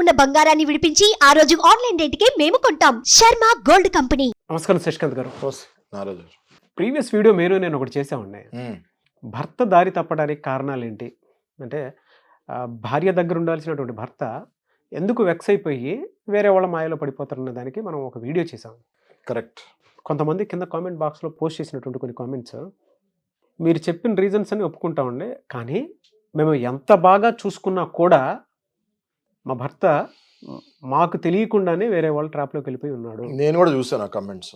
ఉన్న బంగారాన్ని విడిపించి ఆ రోజు ఆన్లైన్ రేటుకే మేము కొంటాం. Sharma gold company. నమస్కారం శశికాంత్ గారు. నారాజు ప్రీవియస్ వీడియో నేను ఒకటి చేసామండి. భర్త దారి తప్పడానికి కారణాలు ఏంటి అంటే, భార్య దగ్గర ఉండాల్సినటువంటి భర్త ఎందుకు వెక్స్ అయిపోయి వేరే వాళ్ళ మాయలో పడిపోతారన్న దానికి మనం ఒక వీడియో చేసాం. కరెక్ట్. కొంతమంది కింద కామెంట్ బాక్స్లో పోస్ట్ చేసినటువంటి కొన్ని కామెంట్స్, మీరు చెప్పిన రీజన్స్ అని ఒప్పుకుంటామండి, కానీ మేము ఎంత బాగా చూసుకున్నా కూడా మా భర్త మాకు తెలియకుండానే వేరే వాళ్ళ ట్రాప్లోకి వెళ్ళిపోయి ఉన్నాడు. నేను కూడా చూసాను ఆ కామెంట్స్.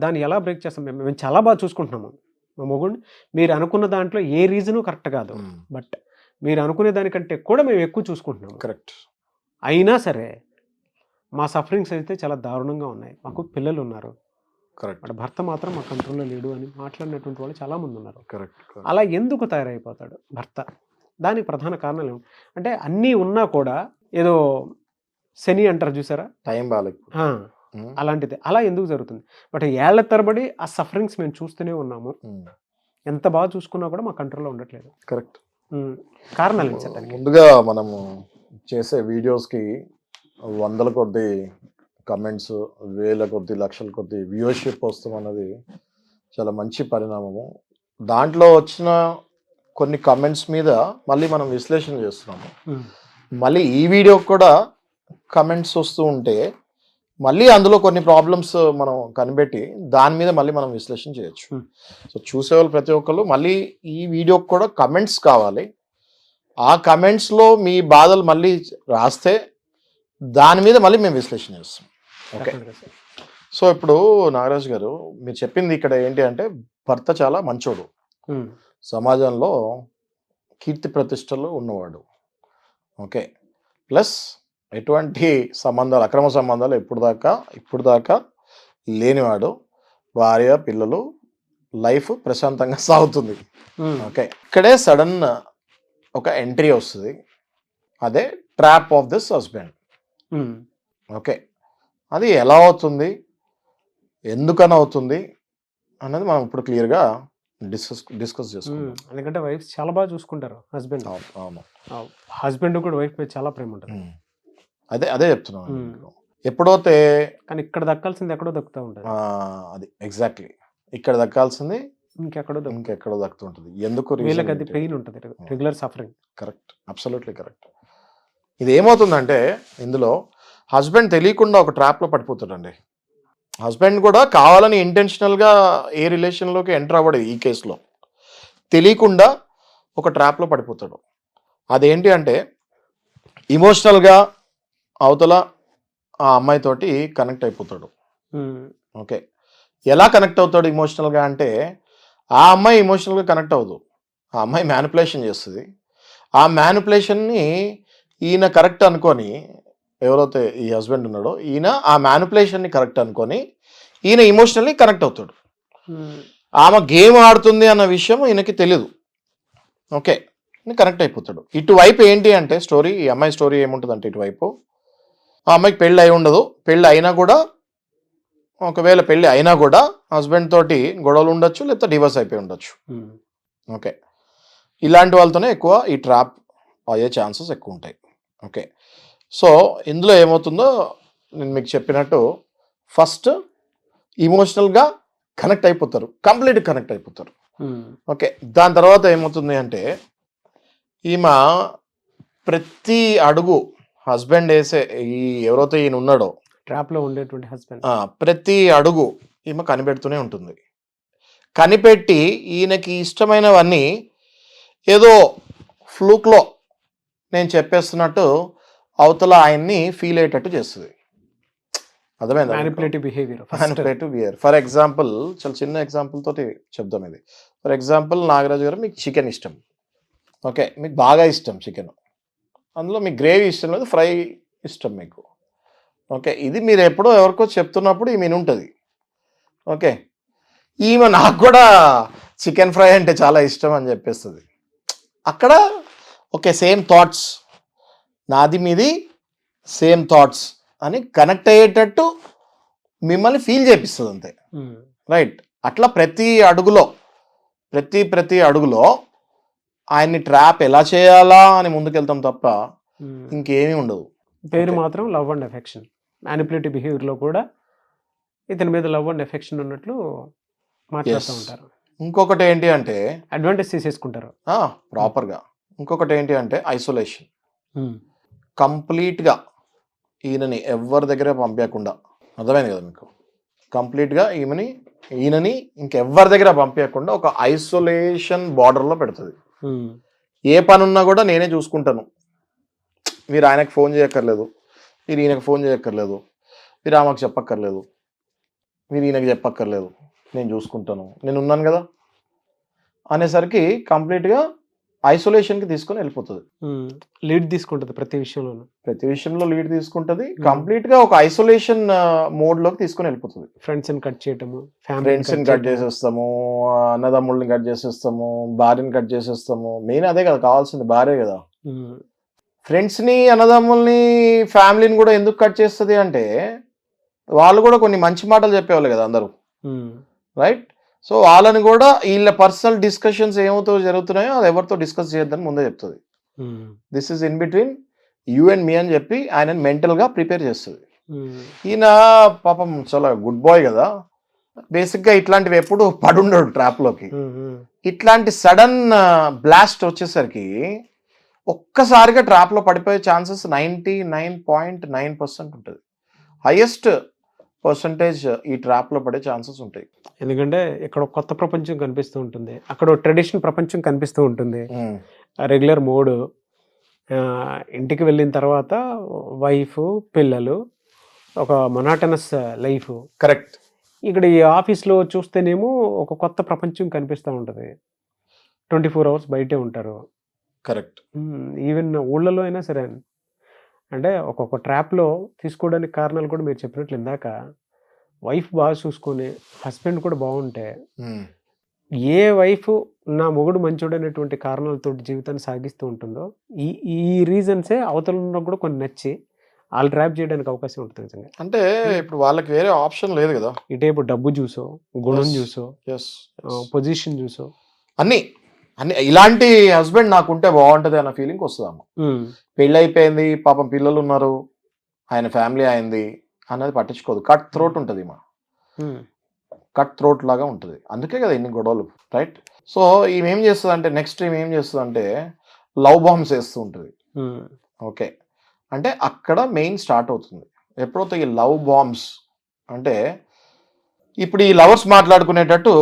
దాన్ని ఎలా బ్రేక్ చేస్తాం? మేము చాలా బాగా చూసుకుంటున్నాము మా మొగుడిని. మీరు అనుకున్న దాంట్లో ఏ రీజను కరెక్ట్ కాదు, బట్ మీరు అనుకునే దానికంటే కూడా మేము ఎక్కువ చూసుకుంటున్నాము. కరెక్ట్. అయినా సరే మా సఫరింగ్స్ అయితే చాలా దారుణంగా ఉన్నాయి. మాకు పిల్లలు ఉన్నారు. కరెక్ట్. బట్ భర్త మాత్రం మా కంట్రోల్లో లేడు అని మాట్లాడినటువంటి వాళ్ళు చాలామంది ఉన్నారు. కరెక్ట్. అలా ఎందుకు తయారైపోతాడు భర్త? దానికి ప్రధాన కారణాలు ఏమిటి అంటే, అన్నీ ఉన్నా కూడా ఏదో శని అంటారు చూసారా, టైం బాగాలేదు అలాంటిది. అలా ఎందుకు జరుగుతుంది? బట్ ఏళ్ల తరబడి ఆ సఫరింగ్స్ మేము చూస్తూనే ఉన్నాము. ఎంత బాగా చూసుకున్నా కూడా మా కంట్రోల్లో ఉండట్లేదు. కరెక్ట్. కారణాలు ఏంటి సార్ దానికి? ముందుగా మనము చేసే వీడియోస్కి వందల కొద్ది కమెంట్స్, వేల కొద్ది, లక్షల కొద్ది వ్యూవర్షిప్ వస్తాం అన్నది చాలా మంచి పరిణామము. దాంట్లో వచ్చిన కొన్ని కమెంట్స్ మీద మళ్ళీ మనం విశ్లేషణ చేస్తున్నాము. మళ్ళీ ఈ వీడియోకి కూడా కమెంట్స్ వస్తూ ఉంటే మళ్ళీ అందులో కొన్ని ప్రాబ్లమ్స్ మనం కనిపెట్టి దాని మీద మళ్ళీ మనం విశ్లేషణ చేయొచ్చు. సో చూసేవాళ్ళు ప్రతి ఒక్కరు మళ్ళీ ఈ వీడియోకి కూడా కమెంట్స్ కావాలి. ఆ కమెంట్స్లో మీ బాధలు మళ్ళీ రాస్తే దాని మీద మళ్ళీ మేము విశ్లేషణ చేస్తాం. ఓకే. సో ఇప్పుడు నాగరాజు గారు, మీరు చెప్పింది ఇక్కడ ఏంటి అంటే, భర్త చాలా మంచోడు, సమాజంలో కీర్తి ప్రతిష్టలు ఉన్నవాడు. ఓకే. ప్లస్ ఎటువంటి సంబంధాలు, అక్రమ సంబంధాలు ఇప్పుడు దాకా లేనివాడు. భార్య, పిల్లలు, లైఫ్ ప్రశాంతంగా సాగుతుంది. ఓకే. ఇక్కడే సడన్ ఒక ఎంట్రీ వస్తుంది, అదే trap of this husband. Okay. అది ఎలా అవుతుంది, ఎందుకని అవుతుంది అన్నది మనం ఇప్పుడు క్లియర్గా డిస్కస్ చేసుకుంటాం. ఎందుకంటే వైఫ్ చాలా బాగా చూసుకుంటారు హస్బెండ్. అవును. హస్బెండ్ కూడా వైఫ్ మీద చాలా ప్రేమ ఉంటుంది. అదే చెప్తున్నాను. ఎప్పుడైతే కానీ ఇక్కడ దక్కాల్సింది ఎక్కడో దక్కుతూ ఉంటుంది. అది ఎగ్జాక్ట్లీ ఇక్కడ దక్కాల్సింది ఇంకెక్కడో దక్కుతుంటుంది. ఎందుకు? వీళ్ళకి అది పెయిన్ ఉంటుంది, regular suffering. Correct. Absolutely correct. ఇది ఏమవుతుందంటే, ఇందులో హస్బెండ్ తెలియకుండా ఒక ట్రాప్లో పడిపోతాడండి. హస్బెండ్ కూడా కావాలని ఇంటెన్షనల్గా ఏ రిలేషన్లోకి ఎంటర్ అవ్వడు. ఈ కేసులో తెలియకుండా ఒక ట్రాప్లో పడిపోతాడు. అదేంటి అంటే, ఇమోషనల్గా అవతల ఆ అమ్మాయితోటి కనెక్ట్ అయిపోతాడు. ఓకే. ఎలా కనెక్ట్ అవుతాడు ఇమోషనల్గా అంటే, ఆ అమ్మాయి ఇమోషనల్గా కనెక్ట్ అవ్వదు. ఆ అమ్మాయి మ్యానిపులేషన్ చేస్తుంది. ఆ మ్యానిపులేషన్ని ఈయన కరెక్ట్ అనుకొని, ఎవరైతే ఈ హస్బెండ్ ఉన్నాడో ఈయన ఆ మ్యానిపులేషన్ని కరెక్ట్ అనుకొని ఈయన ఇమోషనల్లీ కనెక్ట్ అవుతాడు. ఆమె గేమ్ ఆడుతుంది అన్న విషయం ఈయనకి తెలియదు. ఓకే. కనెక్ట్ అయిపోతాడు. ఇటువైపు ఏంటి అంటే స్టోరీ, ఈ అమ్మాయి స్టోరీ ఏముంటుందంటే, ఇటువైపు ఆ అమ్మాయికి పెళ్ళి అయి ఉండదు. పెళ్ళి అయినా కూడా, ఒకవేళ పెళ్ళి అయినా కూడా హస్బెండ్ తోటి గొడవలు ఉండొచ్చు, లేకపోతే డివోర్స్ అయిపోయి ఉండొచ్చు. ఓకే. ఇలాంటి వాళ్ళతోనే ఎక్కువ ఈ ట్రాప్ అయ్యే ఛాన్సెస్ ఎక్కువ ఉంటాయి. ఓకే. సో ఇందులో ఏమవుతుందో నేను మీకు చెప్పినట్టు, ఫస్ట్ ఇమోషనల్గా కనెక్ట్ అయిపోతారు, కంప్లీట్గా కనెక్ట్ అయిపోతారు. ఓకే. దాని తర్వాత ఏమవుతుంది అంటే, ఈమె ప్రతి అడుగు హస్బెండ్ వేసే, ఈ ఎవరైతే ఈయన ఉన్నాడో ట్రాప్లో ఉండేటువంటి హస్బెండ్, ప్రతి అడుగు ఈమె కనిపెడుతూనే ఉంటుంది. కనిపెట్టి ఈయనకి ఇష్టమైనవన్నీ ఏదో ఫ్లూక్లో నేను చెప్పేస్తున్నట్టు అవతల ఆయన్ని ఫీల్ అయ్యేటట్టు చేస్తుంది. అర్థమైందా? Manipulative behaviour. ఫర్ ఎగ్జాంపుల్, చాలా చిన్న ఎగ్జాంపుల్ తోటి చెప్దాం ఇది. ఫర్ ఎగ్జాంపుల్, నాగరాజు గారు, మీకు చికెన్ ఇష్టం. ఓకే. మీకు బాగా ఇష్టం చికెన్. అందులో మీకు గ్రేవీ ఇష్టం లేదు, ఫ్రై ఇష్టం మీకు. ఓకే. ఇది మీరు ఎప్పుడో ఎవరికో చెప్తున్నప్పుడు ఈమె ఉంటుంది. ఓకే. ఈమె నాకు కూడా చికెన్ ఫ్రై అంటే చాలా ఇష్టం అని చెప్పేస్తుంది. అక్కడ ఓకే, సేమ్ థాట్స్, నాది మీది సేమ్ థాట్స్ అని కనెక్ట్ అయ్యేటట్టు మిమ్మల్ని ఫీల్ చేపిస్తుంది అంతే. రైట్. అట్లా ప్రతి అడుగులో ఆయన్ని ట్రాప్ ఎలా చేయాలా అని ముందుకెళ్తాం తప్ప ఇంకేమీ ఉండదు. పేరు Okay. మాత్రం లవ్ అండ్ ఎఫెక్షన్. మ్యానిపులేటివ్ బిహేవియర్లో కూడా ఇతని మీద లవ్ అండ్ ఎఫెక్షన్ ఉన్నట్లు మాట్లాడుతూ Yes. ఉంటారు. ఇంకొకటి ఏంటి అంటే అడ్వాంటేజ్ తీసేసుకుంటారు. ప్రాపర్గా ఇంకొకటి ఏంటి అంటే ఐసోలేషన్. కంప్లీట్గా ఈయనని ఎవరి దగ్గర పంపించకుండా, అర్థమైంది కదా మీకు, కంప్లీట్గా ఈయనని ఇంకెవ్వరి దగ్గర పంపించకుండా ఒక ఐసోలేషన్ బార్డర్లో పెడుతుంది. ఏ పని ఉన్నా కూడా నేనే చూసుకుంటాను, మీరు ఆయనకు ఫోన్ చేయక్కర్లేదు, మీరు ఈయనకు ఫోన్ చేయక్కర్లేదు, మీరు ఆమెకు చెప్పక్కర్లేదు, మీరు ఈయనకు చెప్పక్కర్లేదు, నేను చూసుకుంటాను, నేను ఉన్నాను కదా అనేసరికి కంప్లీట్గా ఐసోలేషన్కి తీసుకొని వెళ్ళిపోతుంది. లీడ్ తీసుకుంటుంది ప్రతి విషయంలోనూ. ప్రతి విషయంలో లీడ్ తీసుకుంటుంది, కంప్లీట్గా ఒక ఐసోలేషన్ మోడ్లోకి తీసుకొని వెళ్ళిపోతుంది. ఫ్రెండ్స్ని కట్ చేయటము, ఫ్రెండ్స్ని కట్ చేసేస్తాము, అన్నదమ్ముళ్ళని కట్ చేసేస్తాము, భార్యని కట్ చేసేస్తాము. మెయిన్ అదే కదా కావాల్సింది, భార్య కదా. ఫ్రెండ్స్ని, అన్నదమ్ముల్ని, ఫ్యామిలీని కూడా ఎందుకు కట్ చేస్తుంది అంటే వాళ్ళు కూడా కొన్ని మంచి మాటలు చెప్పేవాళ్ళు కదా అందరూ, రైట్? సో వాళ్ళని కూడా వీళ్ళ పర్సనల్ డిస్కషన్స్ ఏమవుతో జరుగుతున్నాయో అది ఎవరితో డిస్కస్ చేయొద్దని ముందే చెప్తుంది. This is in between you and me అని చెప్పి ఆయన మెంటల్గా ప్రిపేర్ చేస్తుంది. ఈయన పాపం చాలా గుడ్ బాయ్ కదా, బేసిక్గా ఇట్లాంటివి ఎప్పుడు పడుండడు ట్రాప్లోకి. ఇట్లాంటి సడన్ బ్లాస్ట్ వచ్చేసరికి ఒక్కసారిగా ట్రాప్లో పడిపోయే ఛాన్సెస్ 99.9% ఉంటుంది. హైయెస్ట్ పర్సంటేజ్ ఈ ట్రాప్లో పడే ఛాన్సెస్ ఉంటాయి. ఎందుకంటే ఇక్కడ ఒక కొత్త ప్రపంచం కనిపిస్తూ ఉంటుంది, అక్కడ ట్రెడిషనల్ ప్రపంచం కనిపిస్తూ ఉంటుంది. రెగ్యులర్ మోడ్, ఇంటికి వెళ్ళిన తర్వాత వైఫ్, పిల్లలు, ఒక మొనాటనస్ లైఫ్. కరెక్ట్. ఇక్కడ ఈ ఆఫీస్లో చూస్తేనేమో ఒక కొత్త ప్రపంచం కనిపిస్తూ ఉంటుంది. 24 hours బయటే ఉంటారు. కరెక్ట్. ఈవెన్ ఊళ్ళలో అయినా సరే, అంటే ఒక్కొక్క ట్రాప్లో తీసుకోవడానికి కారణాలు కూడా మీరు చెప్పినట్లు ఇందాక, వైఫ్ బాగా చూసుకొని హస్బెండ్ కూడా బాగుంటే, ఏ వైఫ్ నా మొగుడు మంచోడు అనేటువంటి కారణాలతో జీవితాన్ని సాగిస్తూ ఉంటుందో ఈ రీజన్సే అవతల కూడా కొన్ని నచ్చి వాళ్ళు ట్రాప్ చేయడానికి అవకాశం ఉంటుంది నిజంగా. అంటే ఇప్పుడు వాళ్ళకి వేరే ఆప్షన్ లేదు కదా. ఇటేపు డబ్బు చూసో, గుణం చూసో, పొజిషన్ చూసో, అన్ని ఇలాంటి హస్బెండ్ నాకుంటే బాగుంటది అన్న ఫీలింగ్ వస్తుంది అమ్మ. పెళ్ళి అయిపోయింది, పాపం పిల్లలు ఉన్నారు, ఆయన ఫ్యామిలీ అయింది అన్నది పట్టించుకోదు. కట్ థ్రోట్ ఉంటుంది మా, కట్ థ్రోట్ లాగా ఉంటుంది. అందుకే కదా ఇన్ని గొడవలు, రైట్? సో ఈమెం చేస్తుంది అంటే, నెక్స్ట్ ఏం చేస్తుంది అంటే లవ్ బాంబ్స్ వేస్తూ ఉంటుంది. ఓకే, అంటే అక్కడ మెయిన్ స్టార్ట్ అవుతుంది. ఎప్పుడైతే ఈ లవ్ బాంబ్స్ అంటే ఇప్పుడు ఈ లవర్స్ మాట్లాడుకునేటట్టు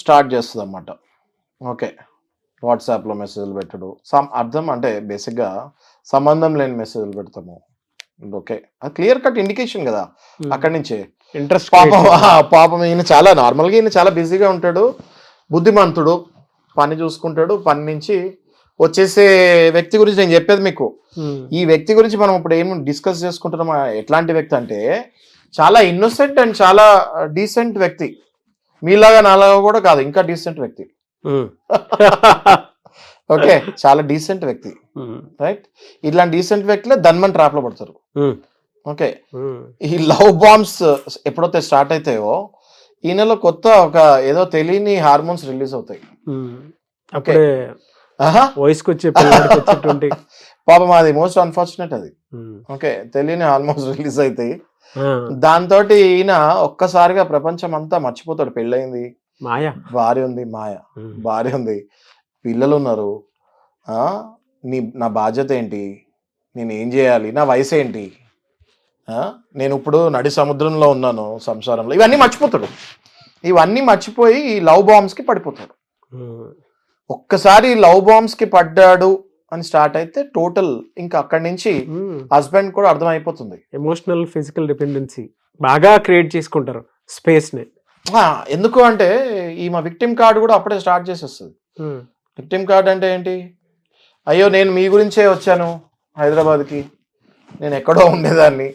స్టార్ట్ చేస్తుంది అన్నమాట. ఓకే, వాట్సాప్లో మెసేజ్లు పెట్టడు, అర్థం అంటే బేసిక్గా సంబంధం లేని మెసేజ్లు పెడతాము. ఓకే, అది క్లియర్ కట్ ఇండికేషన్ కదా అక్కడి నుంచే. ఇంట్రెస్ట్. పాపం ఈయన చాలా నార్మల్గా, ఈయన చాలా బిజీగా ఉంటాడు, బుద్ధిమంతుడు, పని చూసుకుంటాడు, పని నుంచి వచ్చేసే వ్యక్తి గురించి నేను చెప్పేది మీకు. ఈ వ్యక్తి గురించి మనం ఇప్పుడు ఏం డిస్కస్ చేసుకుంటున్నాం, ఎట్లాంటి వ్యక్తి అంటే చాలా ఇన్నోసెంట్ అండ్ చాలా డీసెంట్ వ్యక్తి. మీలాగా నాలాగా కూడా కాదు, ఇంకా డీసెంట్ వ్యక్తి. ఓకే, చాలా డీసెంట్ వ్యక్తి, రైట్? ఇట్లాంటి డీసెంట్ వ్యక్తులే ధన్మన్ ట్రాప్ లో పడతారు. ఓకే, ఈ లవ్ బాంబ్స్ ఎప్పుడైతే స్టార్ట్ అవుతాయో ఈయనలో కొత్త ఒక ఏదో తెలియని హార్మోన్స్ రిలీజ్ అవుతాయి. ఓకే, వయసుకు వచ్చే పాపం అది మోస్ట్ అన్ఫార్చునేట్ అది. ఓకే, తెలియని హార్మోన్స్ రిలీజ్ అవుతాయి. దాంతో ఈయన ఒక్కసారిగా ప్రపంచం అంతా మర్చిపోతాడు. పెళ్ళయింది, భార్య ఉంది, భార్య ఉంది, పిల్లలు ఉన్నారు, నా బాధ్యత ఏంటి, నేను ఏం చేయాలి, నా వయసు ఏంటి, నేను ఇప్పుడు నడి సముద్రంలో ఉన్నాను సంసారంలో, ఇవన్నీ మర్చిపోతాడు. ఇవన్నీ మర్చిపోయి ఈ లవ్ బాంబ్స్కి పడిపోతాడు. ఒక్కసారి లవ్ బాంబ్స్కి పడ్డాడు అని స్టార్ట్ అయితే టోటల్ ఇంకా అక్కడి నుంచి హస్బెండ్ కూడా అర్థమైపోతుంది. ఎమోషనల్, ఫిజికల్ డిపెండెన్సీ బాగా క్రియేట్ చేసుకుంటారు స్పేస్ని. ఎందుకు అంటే ఈమె విక్టిమ్ కార్డ్ కూడా అప్పుడే స్టార్ట్ చేసేస్తుంది. విక్టిమ్ కార్డ్ అంటే ఏంటి? అయ్యో నేను మీ గురించే వచ్చాను హైదరాబాద్కి, నేను ఎక్కడో ఉండేదాన్ని,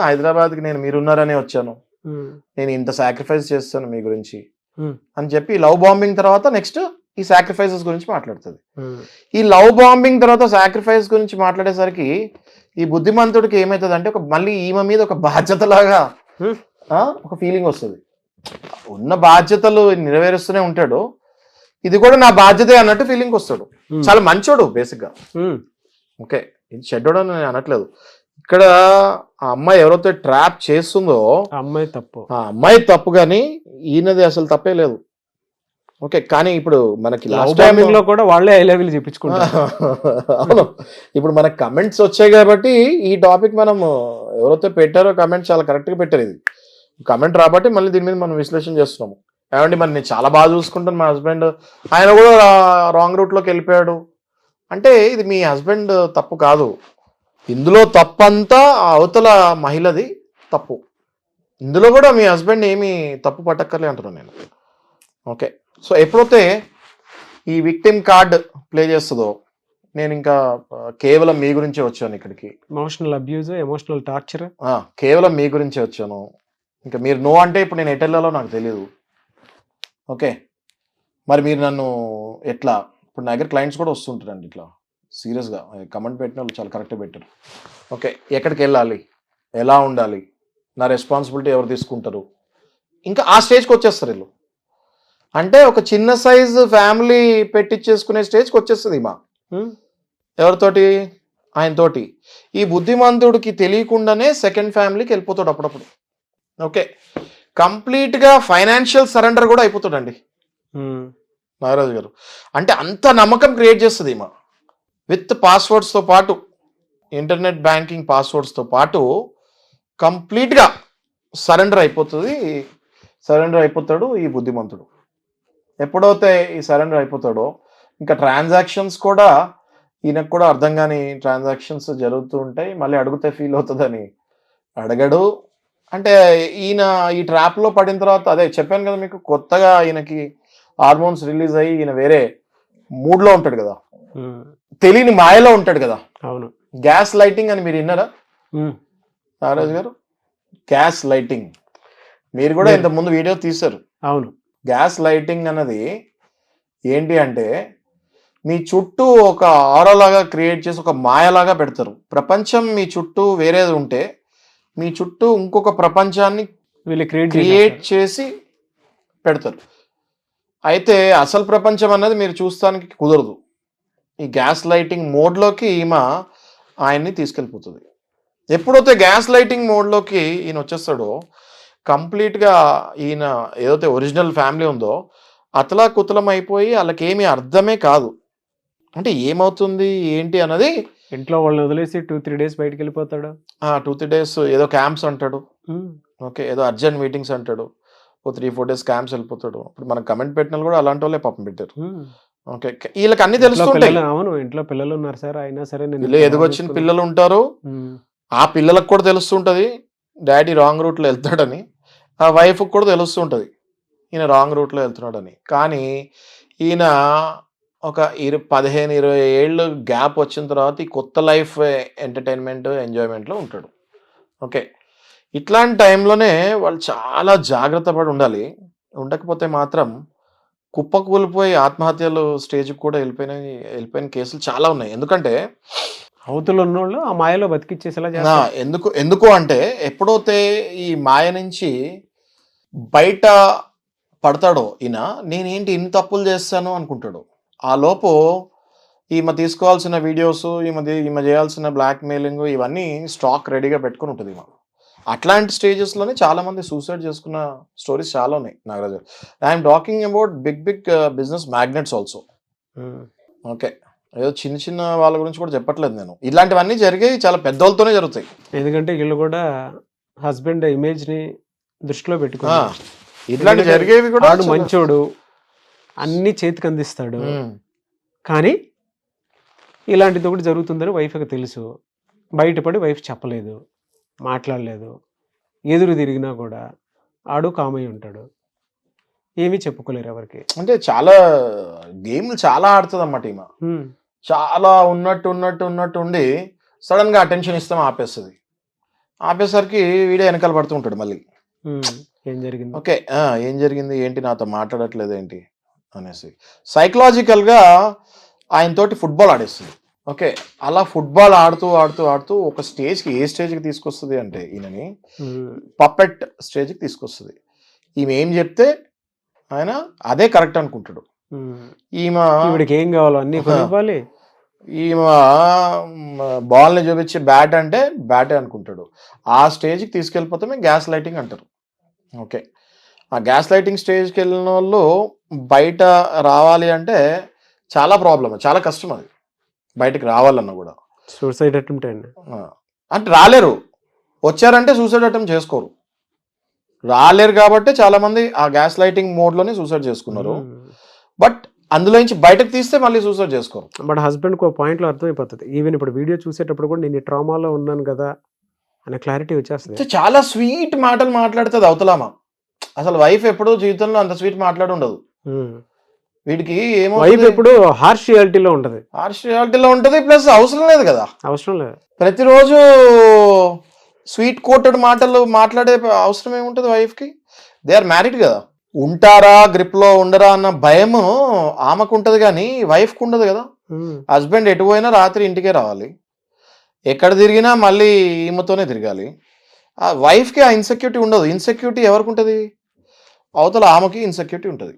హైదరాబాద్కి నేను మీరున్నారనే వచ్చాను, నేను ఇంత సాక్రిఫైస్ చేస్తాను మీ గురించి అని చెప్పి లవ్ బాంబింగ్ తర్వాత నెక్స్ట్ ఈ సాక్రిఫైసెస్ గురించి మాట్లాడుతుంది. ఈ లవ్ బాంబింగ్ తర్వాత సాక్రిఫైస్ గురించి మాట్లాడేసరికి ఈ బుద్ధిమంతుడికి ఏమవుతుంది అంటే మళ్ళీ ఈమె మీద ఒక బాధ్యతలాగా ఒక ఫీలింగ్ వస్తుంది. ఉన్న బాధ్యతలు నెరవేరుస్తూనే ఉంటాడు, ఇది కూడా నా బాధ్యతే అన్నట్టు ఫీలింగ్ వస్తాడు. చాలా మంచోడు బేసిక్గా. ఓకే, ఇది చెడ్డోడు అని నేను అనట్లేదు. ఇక్కడ ఆ అమ్మాయి ఎవరైతే ట్రాప్ చేస్తుందో ఆ అమ్మాయి తప్పు. ఆ అమ్మాయి తప్పు, కానీ ఈయనది అసలు తప్పే లేదు. ఓకే, కానీ ఇప్పుడు మనకి లవ్ లాస్ట్ టైం బాంబింగ్ లో కూడా వాళ్ళే ఐ లవ్ యూ చెప్పించుకుంటారు. అవును, ఇప్పుడు మనకు కమెంట్స్ వచ్చాయి కాబట్టి ఈ టాపిక్ మనం ఎవరైతే పెట్టారో కమెంట్ చాలా కరెక్ట్గా పెట్టారు. ఇది కమెంట్ రాబట్టి మళ్ళీ దీని మీద మనం విశ్లేషణ చేస్తున్నాము. ఏమండి మరి నేను చాలా బాగా చూసుకుంటాను మా హస్బెండ్, ఆయన కూడా రాంగ్ రూట్లోకి వెళ్ళిపోయాడు అంటే ఇది మీ హస్బెండ్ తప్పు కాదు. ఇందులో తప్పంతా ఆ అవతల మహిళది తప్పు. ఇందులో కూడా మీ హస్బెండ్ ఏమీ తప్పు పట్టక్కర్లే అంటున్నాను నేను. ఓకే, సో ఎప్పుడైతే ఈ విక్టిమ్ కార్డ్ ప్లే చేస్తుందో, నేను ఇంకా కేవలం మీ గురించే వచ్చాను ఇక్కడికి. ఎమోషనల్ అబ్యూజ్, ఎమోషనల్ టార్చర్, కేవలం మీ గురించే వచ్చాను. ఇంకా మీరు నో అంటే ఇప్పుడు నేను ఎటెల్లాలో నాకు తెలియదు. ఓకే, మరి మీరు నన్ను ఎట్లా, ఇప్పుడు నా దగ్గర క్లయింట్స్ కూడా వస్తుంటారండి ఇట్లా సీరియస్గా కమెంట్ పెట్టిన వాళ్ళు చాలా కరెక్ట్గా పెట్టారు. ఓకే, ఎక్కడికి వెళ్ళాలి, ఎలా ఉండాలి, నా రెస్పాన్సిబిలిటీ ఎవరు తీసుకుంటారు, ఇంకా ఆ స్టేజ్కి వచ్చేస్తారు వీళ్ళు. అంటే ఒక చిన్న సైజు ఫ్యామిలీ పెట్టించేసుకునే స్టేజ్కి వచ్చేస్తుంది మా ఎవరితోటి, ఆయనతోటి. ఈ బుద్ధిమంతుడికి తెలియకుండానే సెకండ్ ఫ్యామిలీకి వెళ్ళిపోతాడు అప్పుడప్పుడు. ఓకే, కంప్లీట్గా ఫైనాన్షియల్ సరెండర్ కూడా అయిపోతాడండి నాగరాజు గారు. అంటే అంత నమ్మకం క్రియేట్ చేస్తుంది ఈమె. విత్ పాస్వర్డ్స్తో పాటు, ఇంటర్నెట్ బ్యాంకింగ్ పాస్వర్డ్స్తో పాటు కంప్లీట్గా సరెండర్ అయిపోతాడు ఈ బుద్ధిమంతుడు. ఎప్పుడైతే ఈ సరెండర్ అయిపోతాడో ఇంకా ట్రాన్సాక్షన్స్ కూడా ఈయనకు కూడా అర్థం కాని ట్రాన్సాక్షన్స్ జరుగుతూ ఉంటాయి. మళ్ళీ అడిగితే ఫీల్ అవుతుందని అడగడు. అంటే ఈయన ఈ ట్రాప్లో పడిన తర్వాత, అదే చెప్పాను కదా మీకు, కొత్తగా ఈయనకి హార్మోన్స్ రిలీజ్ అయ్యి ఈయన వేరే మూడ్లో ఉంటాడు కదా, తెలియని మాయలో ఉంటాడు కదా. అవును, గ్యాస్ లైటింగ్ అని మీరు విన్నారా నాగరాజు గారు? గ్యాస్ లైటింగ్ మీరు కూడా ఇంత ముందు వీడియో తీశారు. అవును, గ్యాస్ లైటింగ్ అన్నది ఏంటి అంటే, మీ చుట్టూ ఒక ఆరాలాగా క్రియేట్ చేసి ఒక మాయలాగా పెడతారు. ప్రపంచం మీ చుట్టూ వేరేది ఉంటే మీ చుట్టూ ఇంకొక ప్రపంచాన్ని వీళ్ళు క్రియేట్ చేసి పెడతారు. అయితే అసలు ప్రపంచం అన్నది మీరు చూస్తానికి కుదరదు. ఈ గ్యాస్ లైటింగ్ మోడ్లోకి ఆయన్ని తీసుకెళ్ళిపోతుంది. ఎప్పుడైతే గ్యాస్ లైటింగ్ మోడ్లోకి ఈయన వచ్చేస్తాడో కంప్లీట్గా ఈయన ఏదైతే ఒరిజినల్ ఫ్యామిలీ ఉందో అతలా కుతలం అయిపోయి వాళ్ళకి ఏమీ అర్థమే కాదు. అంటే ఏమవుతుంది ఏంటి అన్నది. ఇంట్లో వాళ్ళని వదిలేసి 2-3 days బయటకు వెళ్ళిపోతాడు. 2-3 days ఏదో క్యాంప్స్ అంటాడు. ఓకే, ఏదో అర్జెంట్ మీటింగ్స్ అంటాడు. 3-4 days క్యాంప్స్ వెళ్ళిపోతాడు. ఇప్పుడు మనం కమెంట్ పెట్టిన కూడా అలాంటి వాళ్ళే పాపం పెట్టారు. ఓకే, వీళ్ళకి అన్ని తెలుస్తుంటాయి. అవును, ఇంట్లో పిల్లలు ఉన్నారు సార్, అయినా సరే వీళ్ళు ఎదుగొచ్చిన పిల్లలు ఉంటారు. ఆ పిల్లలకు కూడా తెలుస్తుంటది డాడీ రాంగ్ రూట్లో వెళ్తాడని. ఆ వైఫ్కి కూడా తెలుస్తుంటది ఈయన రాంగ్ రూట్లో వెళ్తున్నాడని. కానీ ఈయన ఒక 15-20 ఏళ్ళు గ్యాప్ వచ్చిన తర్వాత ఈ కొత్త లైఫ్ ఎంటర్టైన్మెంట్ ఎంజాయ్మెంట్లో ఉంటాడు. ఓకే, ఇట్లాంటి టైంలోనే వాళ్ళు చాలా జాగ్రత్త పడి ఉండాలి. ఉండకపోతే మాత్రం కుప్పకూలిపోయి ఆత్మహత్యలు స్టేజ్కి కూడా వెళ్ళిపోయిన కేసులు చాలా ఉన్నాయి. ఎందుకంటే అవతల ఉన్నోళ్ళు ఆ మాయలో బతికిచ్చేసేలా చేస్తారు. ఎందుకు అంటే ఎప్పుడైతే ఈ మాయ నుంచి బయట పడతాడో ఈయన, నేనేంటి ఇన్ని తప్పులు చేస్తాను అనుకుంటాడు. ఆ లోపు ఈమె తీసుకోవాల్సిన వీడియోస్, ఈమె చేయాల్సిన బ్లాక్మెయిలింగ్ ఇవన్నీ స్టాక్ రెడీగా పెట్టుకుని ఉంటుంది ఈమె. అట్లాంటి స్టేజెస్లోనే చాలా మంది సూసైడ్ చేసుకున్న స్టోరీస్ చాలా ఉన్నాయి Nagaraju. I'm talking about big business magnets also. Okay, ఏదో చిన్న వాళ్ళ గురించి కూడా చెప్పట్లేదు నేను. ఇలాంటివన్నీ జరిగాయి, చాలా పెద్దోళ్ళతోనే జరుగుతాయి. ఎందుకంటే వీళ్ళు కూడా హస్బెండ్ ఇమేజ్ ని దృష్టిలో పెట్టుకున్నారు. ఇట్లాంటి జరిగేవి కూడా. వాడు మంచోడు, అన్ని చేతికి అందిస్తాడు, కానీ ఇలాంటిది ఒకటి జరుగుతుందని వైఫ్కి తెలుసు. బయటపడి వైఫ్ చెప్పలేదు, మాట్లాడలేదు. ఎదురు తిరిగినా కూడా ఆడు కామై ఉంటాడు, ఏమీ చెప్పుకోలేరు ఎవరికి. అంటే చాలా గేమ్లు చాలా ఆడుతుంది అన్నమాట ఈమె. చాలా ఉన్నట్టు ఉండి సడన్గా అటెన్షన్ ఇస్తాం ఆపేస్తుంది. ఆపేసరికి వీడియో వెనకాల పడుతూ ఉంటాడు మళ్ళీ. ఏం జరిగింది, ఓకే, ఏం జరిగింది ఏంటి, నాతో మాట్లాడట్లేదు ఏంటి అనేసి సైకలాజికల్గా ఆయనతోటి ఫుట్బాల్ ఆడేస్తుంది. ఓకే, అలా ఫుట్బాల్ ఆడుతూ ఒక స్టేజ్కి, ఏ స్టేజ్కి తీసుకొస్తుంది అంటే ఈయనని పప్పెట్ స్టేజ్కి తీసుకొస్తుంది. ఈమె ఏం చెప్తే ఆయన అదే కరెక్ట్ అనుకుంటాడు. ఈమెకి ఏం కావాలో అన్ని కొనివ్వాలి, ఈ బాల్ని చూపించి బ్యాట్ అంటే బ్యాటే అనుకుంటాడు. ఆ స్టేజ్కి తీసుకెళ్ళిపోతే మేము గ్యాస్ లైటింగ్ అంటారు. ఓకే, ఆ గ్యాస్ లైటింగ్ స్టేజ్కి వెళ్ళిన వాళ్ళు బయట రావాలి అంటే చాలా ప్రాబ్లం, చాలా కష్టం అది బయటకు రావాలన్నా కూడా. సూసైడ్ అటెంప్ట్ అండి. అంటే రాలేరు, వచ్చారంటే సూసైడ్ అటెంప్ట్ చేసుకోరు. రాలేరు కాబట్టి చాలా మంది ఆ గ్యాస్ లైటింగ్ మోడ్లోనే సూసైడ్ చేసుకున్నారు. బట్ అందులో నుంచి బయటకు తీస్తే మళ్ళీ సూసైడ్ చేసుకోరు. బట్ హస్బెండ్కి ఒక పాయింట్లో అర్థమైపోతుంది. ఈవెన్ ఇప్పుడు వీడియో చూసేటప్పుడు కూడా నేను ఈ ట్రామాలో ఉన్నాను కదా అనే క్లారిటీ వచ్చేస్తుంది. చాలా స్వీట్ మాటలు మాట్లాడుతుంది అవతలామా. అసలు వైఫ్ ఎప్పుడూ జీవితంలో అంత స్వీట్ మాట్లాడి ఉండదు. వీడికి ఏమో వైఫ్ ఎప్పుడు హార్ష్ రియాలిటీలో ఉంటుంది. హార్ష్ రియాలిటీలో ఉంటుంది. ప్లస్ అవసరం లేదు కదా, అవసరం లేదు. ప్రతిరోజు స్వీట్ కోటెడ్ మాటలు మాట్లాడే అవసరం ఏముంటుంది వైఫ్కి? దే ఆర్ మ్యారీడ్ కదా. ఉంటారా గ్రిప్లో ఉండరా అన్న భయం ఆమెకు ఉంటుంది కానీ వైఫ్కి ఉండదు కదా. హస్బెండ్ ఎటు పోయినా రాత్రి ఇంటికే రావాలి, ఎక్కడ తిరిగినా మళ్ళీ ఈమెతోనే తిరగాలి. ఆ వైఫ్కి ఆ ఇన్సెక్యూరిటీ ఉండదు. ఇన్సెక్యూరిటీ ఎవరికి ఉంటుంది? అవతల ఆమెకి ఇన్సెక్యూరిటీ ఉంటుంది.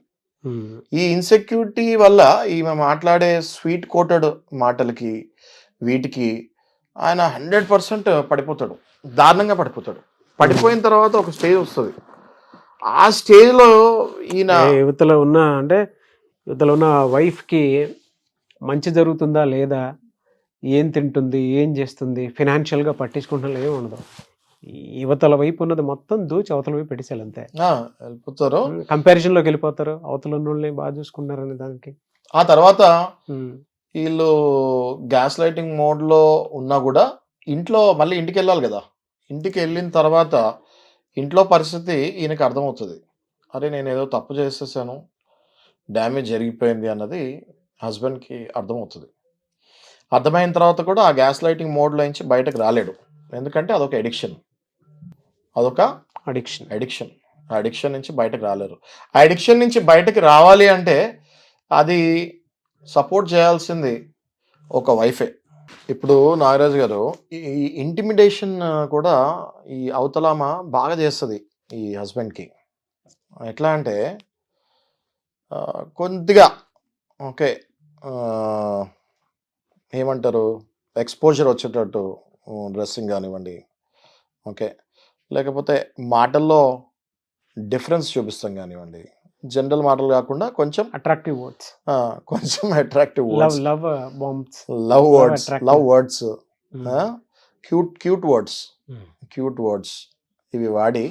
ఈ ఇన్సెక్యూరిటీ వల్ల ఈమె మాట్లాడే స్వీట్ కోటెడ్ మాటలకి వీటికి ఆయన 100% పడిపోతాడు, దారుణంగా పడిపోతాడు. పడిపోయిన తర్వాత ఒక స్టేజ్ వస్తుంది. ఆ స్టేజ్లో ఈయన యువతలో ఉన్న వైఫ్కి మంచి జరుగుతుందా లేదా, ఏం తింటుంది, ఏం చేస్తుంది, ఫినాన్షియల్గా పట్టించుకుంటున్నా ఏమి ఉండదు. యువతల వైపు ఉన్నది మొత్తం దూచి అవతల వైపు పెట్టేసారు అంతే. వెళ్ళిపోతారు, కంపారిజన్లోకి వెళ్ళిపోతారు. అవతల ఉన్న వాళ్ళని బాగా చూసుకుంటారనే దానికి. ఆ తర్వాత వీళ్ళు గ్యాస్ లైటింగ్ మోడ్లో ఉన్నా కూడా ఇంట్లో మళ్ళీ ఇంటికి వెళ్ళాలి కదా. ఇంటికి వెళ్ళిన తర్వాత ఇంట్లో పరిస్థితి ఈయనకి అర్థమవుతుంది. అరే నేను ఏదో తప్పు చేసేసాను, డ్యామేజ్ జరిగిపోయింది అన్నది హస్బెండ్కి అర్థమవుతుంది. అర్థమైన తర్వాత కూడా ఆ గ్యాస్ లైటింగ్ మోడ్లో నుంచి బయటకు రాలేడు. ఎందుకంటే అదొక అడిక్షన్. ఆ అడిక్షన్ నుంచి బయటకు రాలేరు. ఆ అడిక్షన్ నుంచి బయటకు రావాలి అంటే అది సపోర్ట్ చేయాల్సింది ఒక వైఫే. ఇప్పుడు నాగరాజు గారు, ఈ ఇంటిమిడేషన్ కూడా ఈ అవతలామ బాగా చేస్తుంది ఈ హస్బెండ్కి. ఎట్లా అంటే కొద్దిగా ఓకే ఏమంటారు, ఎక్స్పోజర్ వచ్చేటట్టు డ్రెస్సింగ్ కానివ్వండి, ఓకే, లేకపోతే మాటల్లో డిఫరెన్స్ చూపిస్తాం కానివ్వండి, జనరల్ మాటలు కాకుండా కొంచెం attractive words, love words, cute words ఇవి వాడి,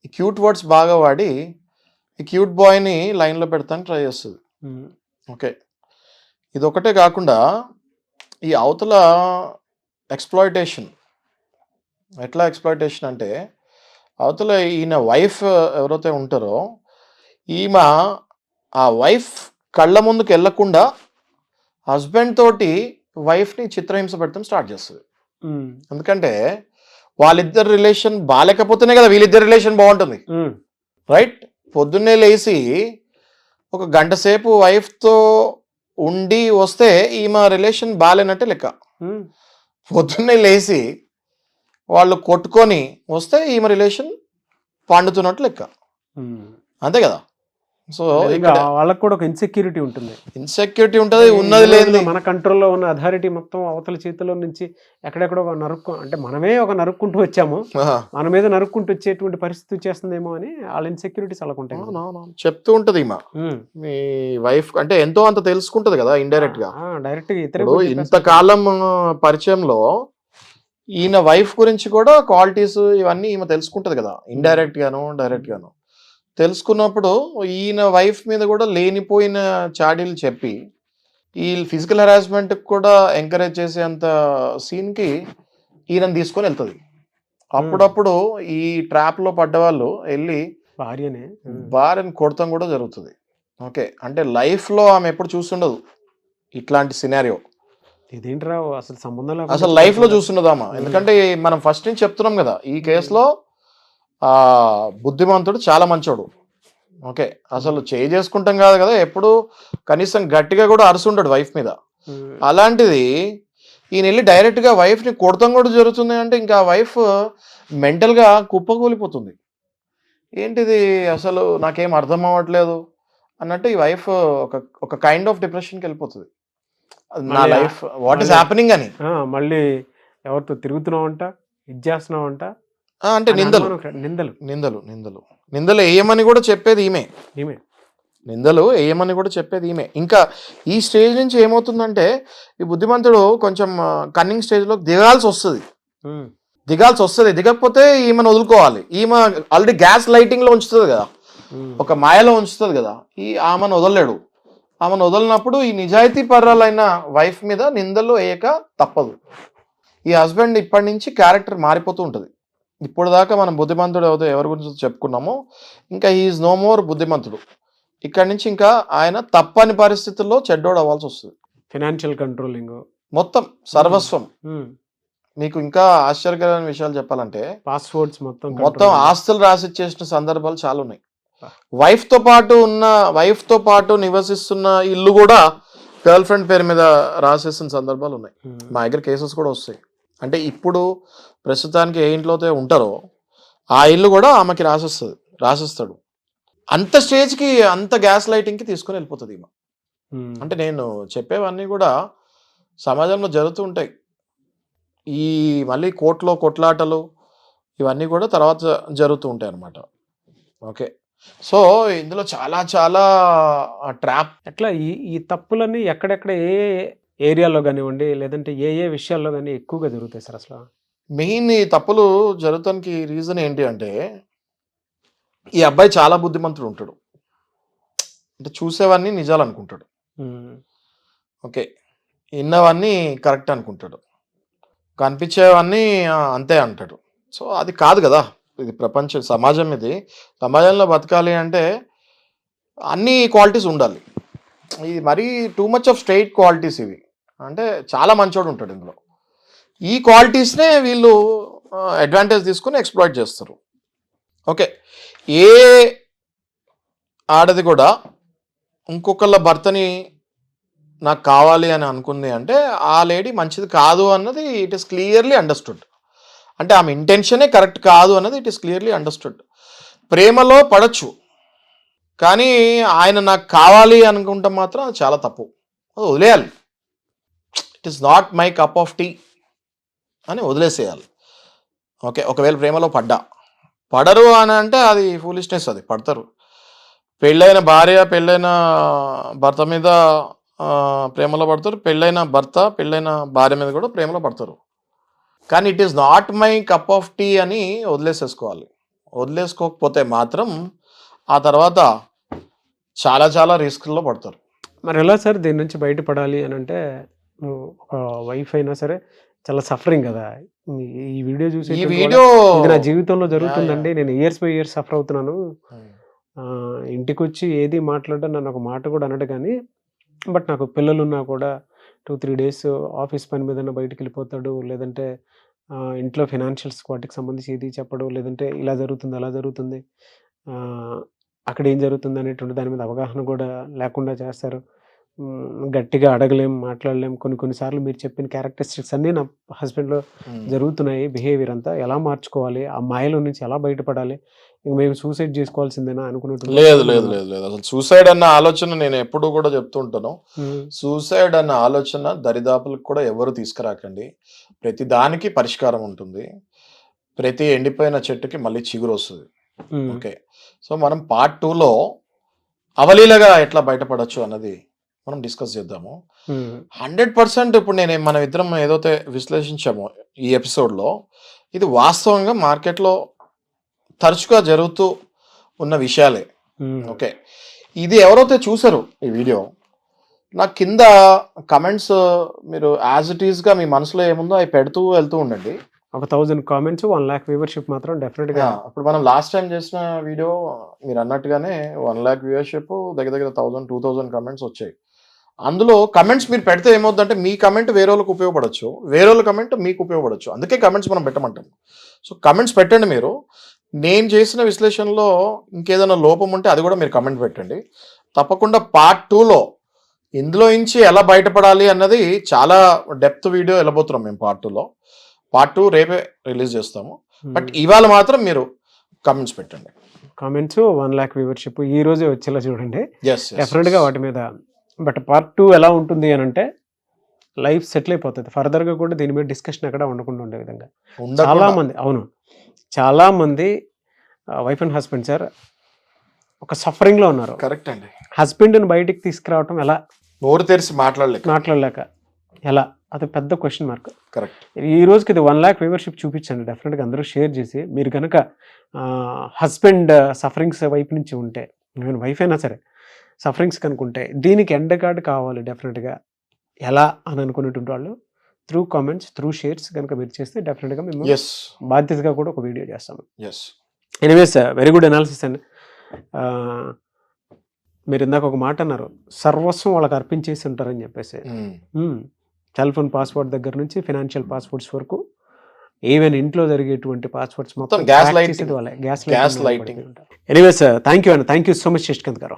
ఈ క్యూట్ వర్డ్స్ బాగా వాడి ఈ క్యూట్ బాయ్ని లైన్లో పెడతానికి ట్రై చేస్తుంది. ఓకే, ఇది ఒకటే కాకుండా ఈ అవతల ఎక్స్ప్లాయిటేషన్. ఎట్లా ఎక్స్ప్లాయిటేషన్ అంటే అవతల ఈయన వైఫ్ ఎవరైతే ఉంటారో ఈమె ఆ వైఫ్ కళ్ళ ముందుకు వెళ్ళకుండా హస్బెండ్ తోటి వైఫ్ని చిత్రహింస పెడతాం స్టార్ట్ చేస్తుంది. ఎందుకంటే వాళ్ళిద్దరు రిలేషన్ బాగాలేకపోతేనే కదా వీళ్ళిద్దరు రిలేషన్ బాగుంటుంది, రైట్? పొద్దున్నే లేచి ఒక గంట సేపు వైఫ్తో ఉండి వస్తే ఈమె రిలేషన్ బాగాలేనట్టే లెక్క. పొద్దున్నే లేచి వాళ్ళు కొట్టుకొని వస్తే ఈమె రిలేషన్ పండుతున్నట్టు లెక్క, అంతే కదా. సో వాళ్ళకు కూడా ఒక ఇన్సెక్యూరిటీ ఉంటుంది, ఉన్నది లేదు. మన కంట్రోల్లో ఉన్న అథారిటీ మొత్తం అవతల చేతిలో నుంచి ఎక్కడెక్కడో అంటే మనమే ఒక నరుక్కుంటూ వచ్చాము, మన మీద నరుక్కుంటూ వచ్చేటువంటి పరిస్థితి వచ్చేస్తుందేమో అని వాళ్ళ ఇన్సెక్యూరిటీస్ అలా ఉంటాయి. చెప్తూ ఉంటది మీ వైఫ్ అంటే ఎంతో అంత తెలుసుకుంటది కదా ఇండైరెక్ట్ గా. ఇంతకాలం పరిచయంలో ఈయన వైఫ్ గురించి కూడా క్వాలిటీస్ ఇవన్నీ ఈమె తెలుసుకుంటది కదా, ఇండైరెక్ట్ గాను డైరెక్ట్ గాను. తెలుసుకున్నప్పుడు ఈయన వైఫ్ మీద కూడా లేనిపోయిన చాడీలు చెప్పి ఈ ఫిజికల్ హెరాస్మెంట్ కూడా ఎంకరేజ్ చేసేంత సీన్కి ఈయనని తీసుకొని వెళ్తుంది. అప్పుడప్పుడు ఈ ట్రాప్లో పడ్డవాళ్ళు వెళ్ళి భార్యని కొడతాం కూడా జరుగుతుంది. ఓకే, అంటే లైఫ్లో ఆమె ఎప్పుడు చూస్తుండదు ఇట్లాంటి సినారియో. ఇదేంట్రా అసలు సంబంధం అసలు లైఫ్లో చూస్తుండదామా. ఎందుకంటే మనం ఫస్ట్ నుంచి చెప్తున్నాం కదా, ఈ కేసులో బుద్ధిమంతుడు చాలా మంచోడు. ఓకే, అసలు చేసుకుంటాం కాదు కదా, ఎప్పుడు కనీసం గట్టిగా కూడా అరుసుంటాడు వైఫ్ మీద. అలాంటిది ఈయన వెళ్ళి డైరెక్ట్గా వైఫ్ని కొడతాం కూడా జరుగుతుంది అంటే ఇంకా వైఫ్ మెంటల్గా కుప్పకూలిపోతుంది. ఏంటిది అసలు నాకేం అర్థం అవ్వట్లేదు అన్నట్టు ఈ వైఫ్ ఒక కైండ్ ఆఫ్ డిప్రెషన్కి వెళ్ళిపోతుంది. నా లైఫ్ వాట్ ఈస్ హ్యాపెనింగ్ అని. మళ్ళీ ఎవరితో తిరుగుతున్నావంట, ఇది చేస్తున్నావంట అంటే నిందలు నిందలు నిందలు నిందలు నిందలు వేయమని కూడా చెప్పేది ఈమె. నిందలు వేయమని కూడా చెప్పేది ఈమె. ఇంకా ఈ స్టేజ్ నుంచి ఏమవుతుందంటే ఈ బుద్ధిమంతుడు కొంచెం కన్నింగ్ స్టేజ్లో దిగాల్సి వస్తుంది. దిగకపోతే ఈమెను వదులుకోవాలి. ఈమె ఆల్రెడీ గ్యాస్ లైటింగ్లో ఉంచుతుంది కదా, ఒక మాయలో ఉంచుతుంది కదా, ఆమెను వదలలేడు. ఆమెను వదలినప్పుడు ఈ నిజాయితీ పర్రాలైన వైఫ్ మీద నిందలు వేయక తప్పదు. ఈ హస్బెండ్ ఇప్పటి నుంచి క్యారెక్టర్ మారిపోతూ ఉంటుంది. ఇప్పుడు దాకా మనం బుద్ధిమంతుడు ఎవరి గురించి చెప్పుకున్నామో ఇంకా హీఈస్ నో మోర్ బుద్ధిమంతుడు. ఇక్కడి నుంచి ఇంకా ఆయన తప్పని పరిస్థితుల్లో చెడ్డోడు అవ్వాల్సి వస్తుంది. ఫైనాన్షియల్ కంట్రోలింగ్ మొత్తం సర్వస్వం. మీకు ఇంకా ఆశ్చర్యకరమైన విషయాలు చెప్పాలంటే పాస్వర్డ్స్ మొత్తం ఆస్తులు రాసిచ్చేసిన సందర్భాలు చాలా ఉన్నాయి. వైఫ్ తో పాటు నివసిస్తున్న ఇల్లు కూడా గర్ల్ ఫ్రెండ్ పేరు మీద రాసేసిన సందర్భాలు ఉన్నాయి. మా దగ్గర కేసెస్ కూడా వస్తాయి. అంటే ఇప్పుడు ప్రస్తుతానికి ఏ ఇంట్లో అయితే ఉంటారో ఆ ఇల్లు కూడా ఆమెకి రాసిస్తాడు. అంత స్టేజ్కి, అంత గ్యాస్ లైటింగ్కి తీసుకొని వెళ్ళిపోతుంది ఈమె. అంటే నేను చెప్పేవన్నీ కూడా సమాజంలో జరుగుతూ ఉంటాయి. ఈ మళ్ళీ కోర్టులో కొట్లాటలు ఇవన్నీ కూడా తర్వాత జరుగుతూ ఉంటాయి అన్నమాట. ఓకే, సో ఇందులో చాలా చాలా ట్రాప్. ఎట్లా ఈ తప్పులన్నీ ఎక్కడెక్కడ ఏ ఏరియాలో కానివ్వండి, లేదంటే ఏ విషయాల్లో కానీ ఎక్కువగా జరుగుతాయి సార్? అసలు మెయిన్ ఈ తప్పులు జరుగుతానికి రీజన్ ఏంటి అంటే ఈ అబ్బాయి చాలా బుద్ధిమంతుడు ఉంటాడు. అంటే చూసేవన్నీ నిజాలు అనుకుంటాడు. ఓకే, విన్నవన్నీ కరెక్ట్ అనుకుంటాడు, కనిపించేవన్నీ అంతే అంటాడు. సో అది కాదు కదా, ఇది సమాజం. ఇది సమాజంలో బతకాలి అంటే అన్ని క్వాలిటీస్ ఉండాలి. ఇది మరీ too much of straight qualities ఇవి. అంటే చాలా మంచోడు ఉంటాడు ఇందులో. ఈ క్వాలిటీస్నే వీళ్ళు అడ్వాంటేజ్ తీసుకుని ఎక్స్ప్లాయిట్ చేస్తారు. ఓకే, ఏ ఆడది కూడా ఇంకొకళ్ళ భర్తని నాకు కావాలి అని అనుకుంది అంటే ఆ లేడీ మంచిది కాదు అన్నది ఇట్ ఈస్ క్లియర్లీ అండర్స్టూడ్. అంటే ఆమె ఇంటెన్షనే కరెక్ట్ కాదు అన్నది ఇట్ ఈస్ క్లియర్లీ అండర్స్టూడ్. ప్రేమలో పడచ్చు, కానీ ఆయన నాకు కావాలి అనుకుంటే మాత్రం అది చాలా తప్పు. అది వదిలేయాలి. It is not my cup of tea అని వదిలేసేయాలి. ఓకే, ఒకవేళ ప్రేమలో పడరు అని అంటే అది ఫూలిష్నెస్. అది పడతారు. పెళ్ళైన భార్య పెళ్ళైన భర్త మీద ప్రేమలో పడతారు, పెళ్ళైన భర్త పెళ్ళైన భార్య మీద కూడా ప్రేమలో పడతారు. కానీ it is not my cup of tea అని వదిలేసేసుకోవాలి. వదిలేసుకోకపోతే మాత్రం ఆ తర్వాత చాలా చాలా రిస్క్లో పడతారు. మరి ఎలా సార్ దీని నుంచి బయటపడాలి అని అంటే, ఒక వైఫ్ అయినా సరే చాలా సఫరింగ్ కదా. ఈ వీడియో చూసి నా జీవితంలో జరుగుతుందండి, నేను ఇయర్స్ బై ఇయర్స్ సఫర్ అవుతున్నాను, ఇంటికి వచ్చి ఏది మాట్లాడడం నన్ను ఒక మాట కూడా అనడు, కానీ బట్ నాకు పిల్లలు ఉన్నా కూడా 2-3 days ఆఫీస్ పని మీద బయటకు వెళ్ళిపోతాడు, లేదంటే ఇంట్లో ఫైనాన్షియల్స్ వాటికి సంబంధించి ఏది చెప్పడు, లేదంటే ఇలా జరుగుతుంది అలా జరుగుతుంది, అక్కడ ఏం జరుగుతుంది అనేటువంటి దాని మీద అవగాహన కూడా లేకుండా చేస్తారు. గట్టిగా అడగలేం, మాట్లాడలేం. కొన్నిసార్లు మీరు చెప్పిన క్యారెక్టరిస్టిక్స్ అన్నీ నా హస్బెండ్లో జరుగుతున్నాయి. బిహేవియర్ అంతా ఎలా మార్చుకోవాలి, ఆ మాయలో నుంచి ఎలా బయటపడాలి, ఇంక మేము సూసైడ్ చేసుకోవాల్సిందేనా అనుకున్నట్టు? లేదు లేదు లేదు లేదు అసలు సూసైడ్ అన్న ఆలోచన నేను ఎప్పుడు కూడా చెప్తూ ఉంటాను. సూసైడ్ అన్న ఆలోచన దరిదాపులకు కూడా ఎవరు తీసుకురాకండి. ప్రతి దానికి పరిష్కారం ఉంటుంది. ప్రతి ఎండిపోయిన చెట్టుకి మళ్ళీ చిగురు వస్తుంది. ఓకే, సో మనం Part 2లో అవలీలగా ఎట్లా బయటపడచ్చు అన్నది మనం డిస్కస్ చేద్దాము. 100% ఇప్పుడు మనం ఇద్దరం ఏదైతే విశ్లేషించామో ఈ ఎపిసోడ్లో, ఇది వాస్తవంగా మార్కెట్లో తరచుగా జరుగుతూ ఉన్న విషయాలే. ఓకే, ఇది ఎవరైతే చూసారో ఈ వీడియో, నాకు కింద కమెంట్స్ మీరు యాజ్ ఇట్ ఈస్గా మీ మనసులో ఏముందో అవి పెడుతూ వెళ్తూ ఉండండి. ఒక 1000 comments 1 lakh వ్యూవర్షిప్ మాత్రం డెఫినెట్గా. ఇప్పుడు మనం లాస్ట్ టైం చేసిన వీడియో మీరు అన్నట్టుగానే 1 lakh వ్యూవర్షిప్, దగ్గర 1000-2000 కమెంట్స్ వచ్చాయి. అందులో కమెంట్స్ మీరు పెడితే ఏమవుతుందంటే మీ కమెంట్ వేరే వాళ్ళకి ఉపయోగపడచ్చు, వేరే వాళ్ళ కమెంట్ మీకు ఉపయోగపడచ్చు. అందుకే కమెంట్స్ మనం పెట్టమంటాం. సో కమెంట్స్ పెట్టండి. మీరు నేను చేసిన విశ్లేషణలో ఇంకేదైనా లోపం ఉంటే అది కూడా మీరు కమెంట్ పెట్టండి. తప్పకుండా Part 2లో ఇందులో నుంచి ఎలా బయటపడాలి అన్నది చాలా డెప్త్ వీడియో వెళ్ళబోతున్నాం మేము Part 2లో. Part 2 రేపే రిలీజ్ చేస్తాము. బట్ ఇవాళ మాత్రం మీరు కమెంట్స్ పెట్టండి. కామెంట్స్ 1 lakh వ్యూవర్షిప్ ఈ రోజే వచ్చేలా చూడండి డెఫినెట్గా వాటి మీద. బట్ Part 2 ఎలా ఉంటుంది అని అంటే, లైఫ్ సెటిల్ అయిపోతుంది. ఫర్దర్గా కూడా దీని మీద డిస్కషన్ ఎక్కడ ఉండకుండా ఉండే విధంగా ఉండకుండా. చాలా మంది చాలా మంది వైఫ్ అండ్ హస్బెండ్ సార్ ఒక సఫరింగ్లో ఉన్నారు. కరెక్ట్ అండి. హస్బెండ్ని బయటికి తీసుకురావటం ఎలా, నోరు తెరిచి మాట్లాడలేక ఎలా, అది పెద్ద క్వశ్చన్ మార్క్. కరెక్ట్. ఈ రోజుకి ఇది 1 lakh వ్యూవర్షిప్ చూపించండి. డెఫినెట్గా అందరూ షేర్ చేసి, మీరు కనుక హస్బెండ్ సఫరింగ్స్ వైపు నుంచి ఉంటే, నేను వైఫ్ అయినా సరే సఫరింగ్స్ కనుకుంటే దీనికి ఎండ్ కార్డ్ కావాలి డెఫినెట్గా ఎలా అని అనుకునేటువంటి వాళ్ళు త్రూ కామెంట్స్, త్రూ షేర్స్ కనుక మీరు చేస్తే డెఫినెట్గా మేము బాధ్యతగా కూడా ఒక వీడియో చేస్తాము. ఎనీవేస్ వెరీ గుడ్ అనాలిసిస్ అండి. మీరు ఇందాక ఒక మాట అన్నారు, సర్వస్వం వాళ్ళకి అర్పించేసి ఉంటారని చెప్పేసి. సెల్ ఫోన్ పాస్వర్డ్ దగ్గర నుంచి ఫినాన్షియల్ పాస్వర్డ్స్ వరకు, ఈవెన్ ఇంట్లో జరిగేటువంటి పాస్వర్డ్స్ మొత్తం gaslighting. Anyways thank you అండి, thank you so much Srikanth గారు.